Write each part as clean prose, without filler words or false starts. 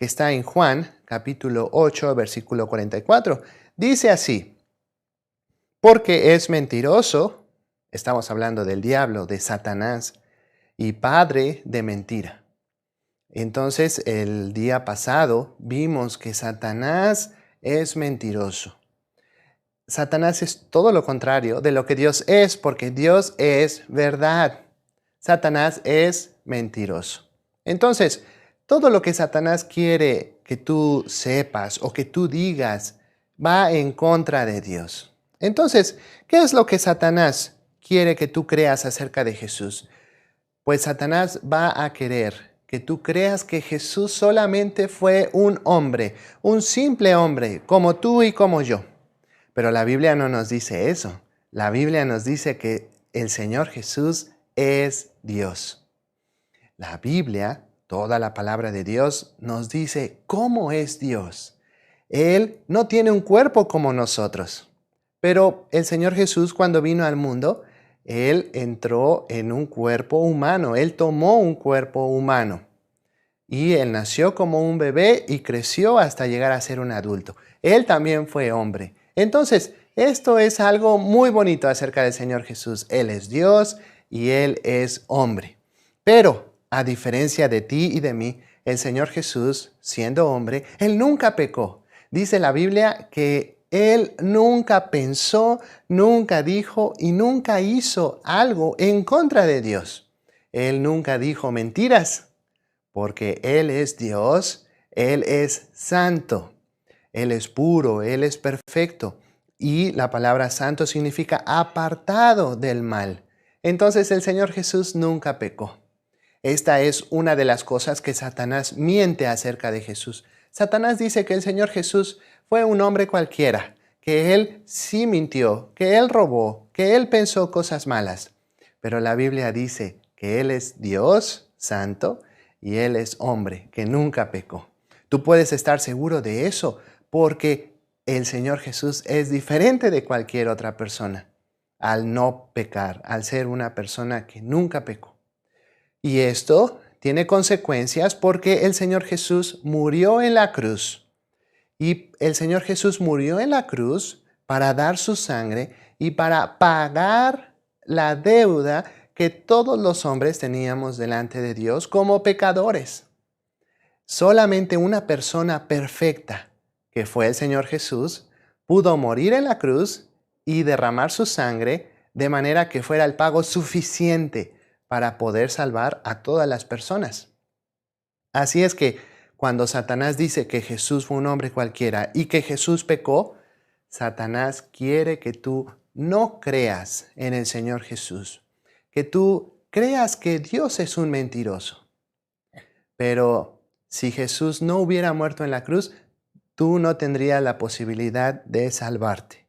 que está en Juan, capítulo 8, versículo 44. Dice así: porque es mentiroso, estamos hablando del diablo, de Satanás, y padre de mentira. Entonces, el día pasado vimos que Satanás es mentiroso. Satanás es todo lo contrario de lo que Dios es, porque Dios es verdad. Satanás es mentiroso. Entonces, todo lo que Satanás quiere que tú sepas o que tú digas va en contra de Dios. Entonces, ¿qué es lo que Satanás quiere que tú creas acerca de Jesús? Pues Satanás va a querer que tú creas que Jesús solamente fue un hombre, un simple hombre, como tú y como yo. Pero la Biblia no nos dice eso. La Biblia nos dice que el Señor Jesús es Dios. La Biblia, toda la palabra de Dios, nos dice cómo es Dios. Él no tiene un cuerpo como nosotros. Pero el Señor Jesús, cuando vino al mundo, Él entró en un cuerpo humano. Él tomó un cuerpo humano. Y Él nació como un bebé y creció hasta llegar a ser un adulto. Él también fue hombre. Entonces, esto es algo muy bonito acerca del Señor Jesús. Él es Dios y Él es hombre. Pero, a diferencia de ti y de mí, el Señor Jesús, siendo hombre, Él nunca pecó. Dice la Biblia que Él nunca pensó, nunca dijo y nunca hizo algo en contra de Dios. Él nunca dijo mentiras, porque Él es Dios, Él es santo, Él es puro, Él es perfecto. Y la palabra santo significa apartado del mal. Entonces el Señor Jesús nunca pecó. Esta es una de las cosas que Satanás miente acerca de Jesús. Satanás dice que el Señor Jesús fue un hombre cualquiera, que Él sí mintió, que Él robó, que Él pensó cosas malas. Pero la Biblia dice que Él es Dios santo y Él es hombre, que nunca pecó. Tú puedes estar seguro de eso porque el Señor Jesús es diferente de cualquier otra persona al no pecar, al ser una persona que nunca pecó. Y esto tiene consecuencias porque el Señor Jesús murió en la cruz. Y el Señor Jesús murió en la cruz para dar su sangre y para pagar la deuda que todos los hombres teníamos delante de Dios como pecadores. Solamente una persona perfecta, que fue el Señor Jesús, pudo morir en la cruz y derramar su sangre de manera que fuera el pago suficiente para poder salvar a todas las personas. Así es que cuando Satanás dice que Jesús fue un hombre cualquiera y que Jesús pecó, Satanás quiere que tú no creas en el Señor Jesús, que tú creas que Dios es un mentiroso. Pero si Jesús no hubiera muerto en la cruz, tú no tendrías la posibilidad de salvarte.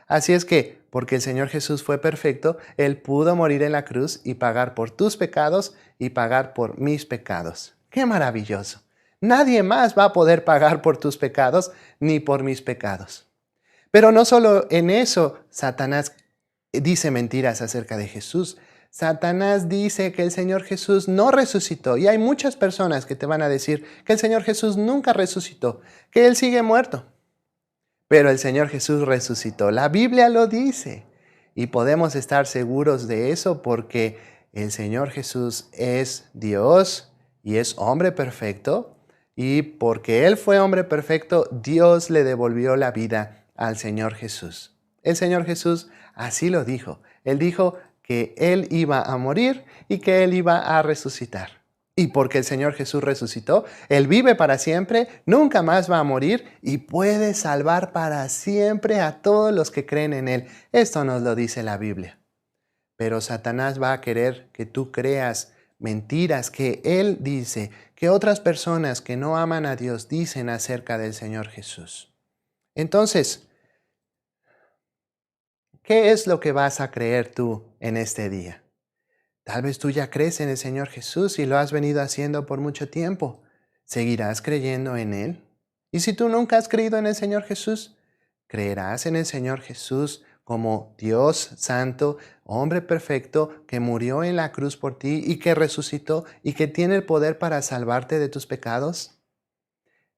Así es que, porque el Señor Jesús fue perfecto, Él pudo morir en la cruz y pagar por tus pecados y pagar por mis pecados. ¡Qué maravilloso! Nadie más va a poder pagar por tus pecados ni por mis pecados. Pero no solo en eso Satanás dice mentiras acerca de Jesús. Satanás dice que el Señor Jesús no resucitó. Y hay muchas personas que te van a decir que el Señor Jesús nunca resucitó, que Él sigue muerto. Pero el Señor Jesús resucitó. La Biblia lo dice. Y podemos estar seguros de eso porque el Señor Jesús es Dios y es hombre perfecto. Y porque Él fue hombre perfecto, Dios le devolvió la vida al Señor Jesús. El Señor Jesús así lo dijo. Él dijo que Él iba a morir y que Él iba a resucitar. Y porque el Señor Jesús resucitó, Él vive para siempre, nunca más va a morir y puede salvar para siempre a todos los que creen en Él. Esto nos lo dice la Biblia. Pero Satanás va a querer que tú creas mentiras que Él dice, que otras personas que no aman a Dios dicen acerca del Señor Jesús. Entonces, ¿qué es lo que vas a creer tú en este día? Tal vez tú ya crees en el Señor Jesús y lo has venido haciendo por mucho tiempo. ¿Seguirás creyendo en Él? Y si tú nunca has creído en el Señor Jesús, ¿creerás en el Señor Jesús como Dios santo, hombre perfecto, que murió en la cruz por ti y que resucitó y que tiene el poder para salvarte de tus pecados?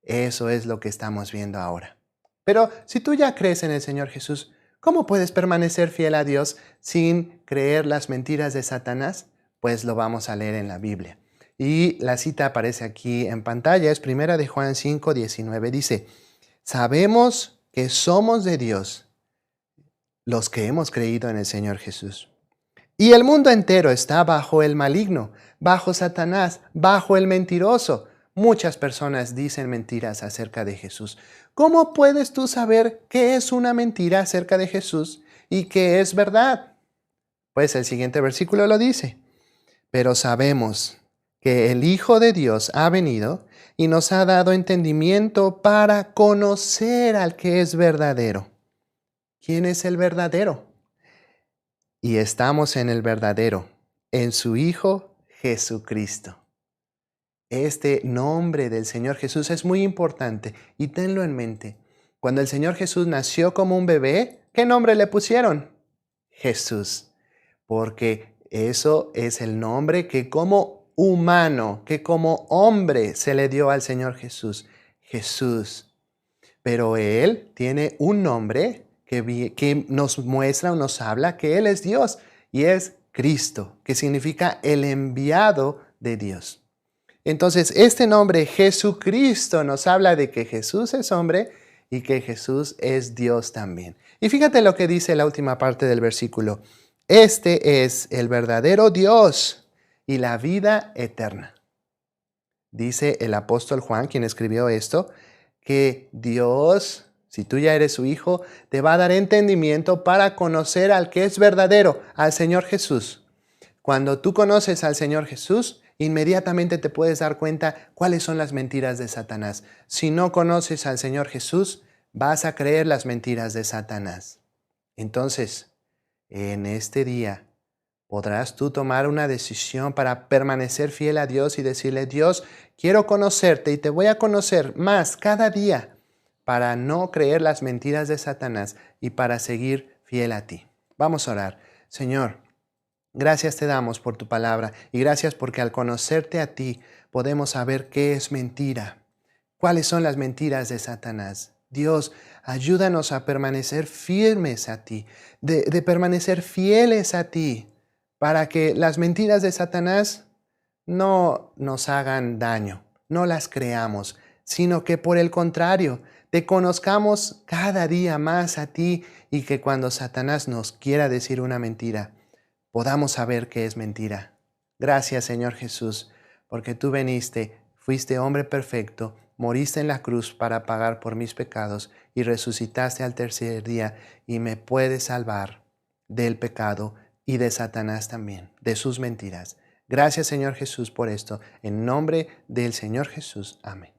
Eso es lo que estamos viendo ahora. Pero si tú ya crees en el Señor Jesús, ¿cómo puedes permanecer fiel a Dios sin creer las mentiras de Satanás? Pues lo vamos a leer en la Biblia. Y la cita aparece aquí en pantalla, es 1 de Juan 5, 19. Dice, sabemos que somos de Dios los que hemos creído en el Señor Jesús. Y el mundo entero está bajo el maligno, bajo Satanás, bajo el mentiroso. Muchas personas dicen mentiras acerca de Jesús. ¿Cómo puedes tú saber qué es una mentira acerca de Jesús y qué es verdad? Pues el siguiente versículo lo dice. Pero sabemos que el Hijo de Dios ha venido y nos ha dado entendimiento para conocer al que es verdadero. ¿Quién es el verdadero? Y estamos en el verdadero, en su Hijo Jesucristo. Este nombre del Señor Jesús es muy importante y tenlo en mente. Cuando el Señor Jesús nació como un bebé, ¿qué nombre le pusieron? Jesús, porque eso es el nombre que como humano, que como hombre se le dio al Señor Jesús, Jesús. Pero Él tiene un nombre que nos muestra o nos habla que Él es Dios y es Cristo, que significa el enviado de Dios. Entonces, este nombre Jesucristo nos habla de que Jesús es hombre y que Jesús es Dios también. Y fíjate lo que dice la última parte del versículo. Este es el verdadero Dios y la vida eterna. Dice el apóstol Juan, quien escribió esto, que Dios, si tú ya eres su hijo, te va a dar entendimiento para conocer al que es verdadero, al Señor Jesús. Cuando tú conoces al Señor Jesús, inmediatamente te puedes dar cuenta cuáles son las mentiras de Satanás. Si no conoces al Señor Jesús, vas a creer las mentiras de Satanás. Entonces, en este día, podrás tú tomar una decisión para permanecer fiel a Dios y decirle, Dios, quiero conocerte y te voy a conocer más cada día para no creer las mentiras de Satanás y para seguir fiel a ti. Vamos a orar. Señor, gracias te damos por tu palabra y gracias porque al conocerte a ti podemos saber qué es mentira, cuáles son las mentiras de Satanás. Dios, ayúdanos a permanecer firmes a ti, de permanecer fieles a ti, para que las mentiras de Satanás no nos hagan daño, no las creamos, sino que por el contrario, te conozcamos cada día más a ti y que cuando Satanás nos quiera decir una mentira, podamos saber que es mentira. Gracias, Señor Jesús, porque tú viniste, fuiste hombre perfecto, moriste en la cruz para pagar por mis pecados y resucitaste al tercer día y me puedes salvar del pecado y de Satanás también, de sus mentiras. Gracias, Señor Jesús, por esto. En nombre del Señor Jesús. Amén.